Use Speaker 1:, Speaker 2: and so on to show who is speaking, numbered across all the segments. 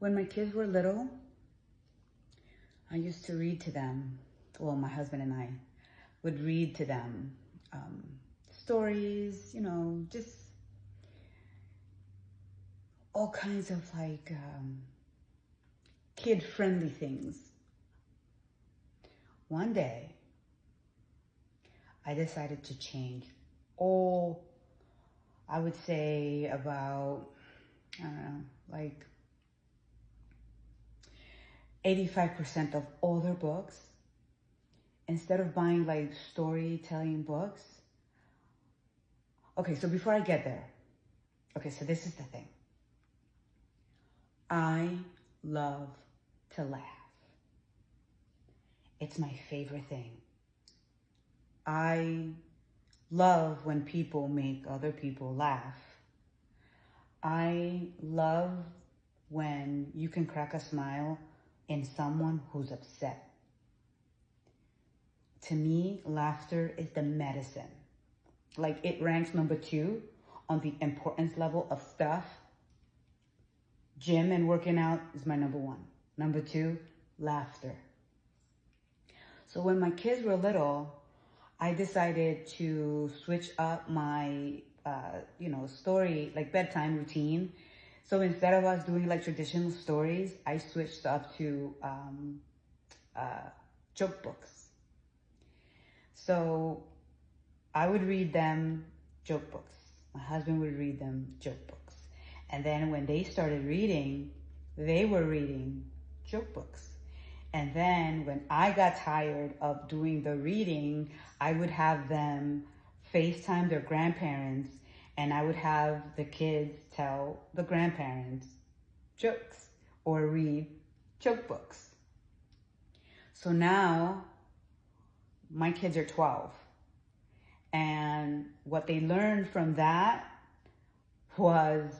Speaker 1: When my kids were little, I used to read to them. Well, my husband and I would read to them stories, just all kinds of like kid-friendly things. One day, I decided to change all, I would say about, I don't know, like 85% of all their books. Instead of buying like storytelling books. Okay, so before I get there, okay, so this is the thing. I love to laugh. It's my favorite thing. I love when people make other people laugh. I love when you can crack a smile in someone who's upset. To me, laughter is the medicine. Like it ranks number 2 on the importance level of stuff. Gym and working out is my number 1. Number 2, laughter. So when my kids were little, I decided to switch up my, story, like bedtime routine. So instead of us doing like traditional stories, I switched up to joke books. So I would read them joke books. My husband would read them joke books. And then when they started reading, they were reading joke books. And then when I got tired of doing the reading, I would have them FaceTime their grandparents, and I would have the kids tell the grandparents jokes or read joke books. So now my kids are 12. And what they learned from that was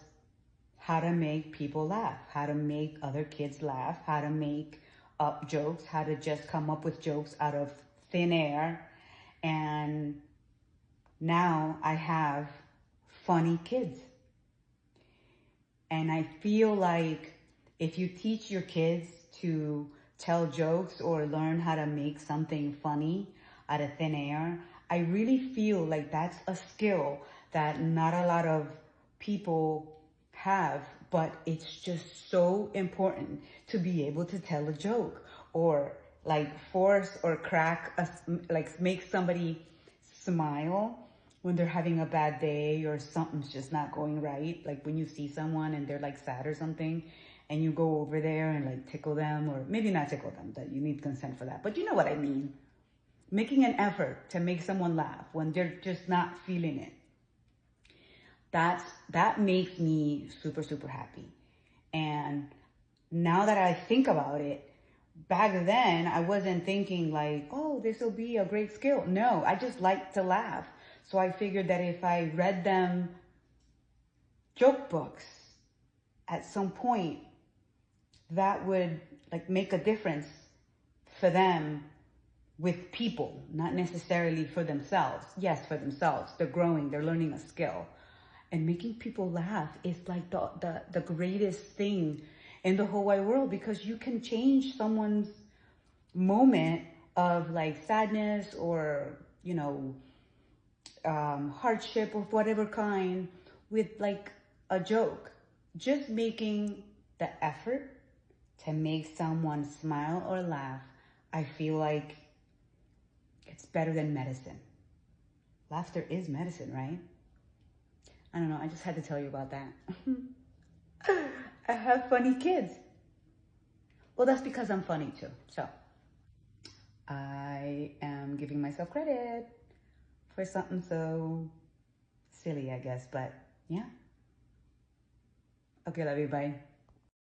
Speaker 1: how to make people laugh, how to make other kids laugh, how to make up jokes, how to just come up with jokes out of thin air. And now I have funny kids. And I feel like if you teach your kids to tell jokes or learn how to make something funny out of thin air, I really feel like that's a skill that not a lot of people have, but it's just so important to be able to tell a joke or like force or crack, like make somebody smile when they're having a bad day or something's just not going right. Like when you see someone and they're like sad or something and you go over there and like tickle them, or maybe not tickle them, that you need consent for that, but you know what I mean. Making an effort to make someone laugh when they're just not feeling it. That makes me super, super happy. And now that I think about it, back then I wasn't thinking like, oh, this will be a great skill. No, I just like to laugh. So I figured that if I read them joke books at some point, that would like make a difference for them with people, not necessarily for themselves. Yes, for themselves. They're growing, they're learning a skill. And making people laugh is like the greatest thing in the whole wide world, because you can change someone's moment of like sadness or, hardship of whatever kind with like a joke. Just making the effort to make someone smile or laugh, I feel like it's better than medicine. Laughter is medicine, right? I don't know, I just had to tell you about that. I have funny kids. Well, that's because I'm funny too. So I am giving myself credit for something so silly, I guess. But yeah. Okay, love you. Bye.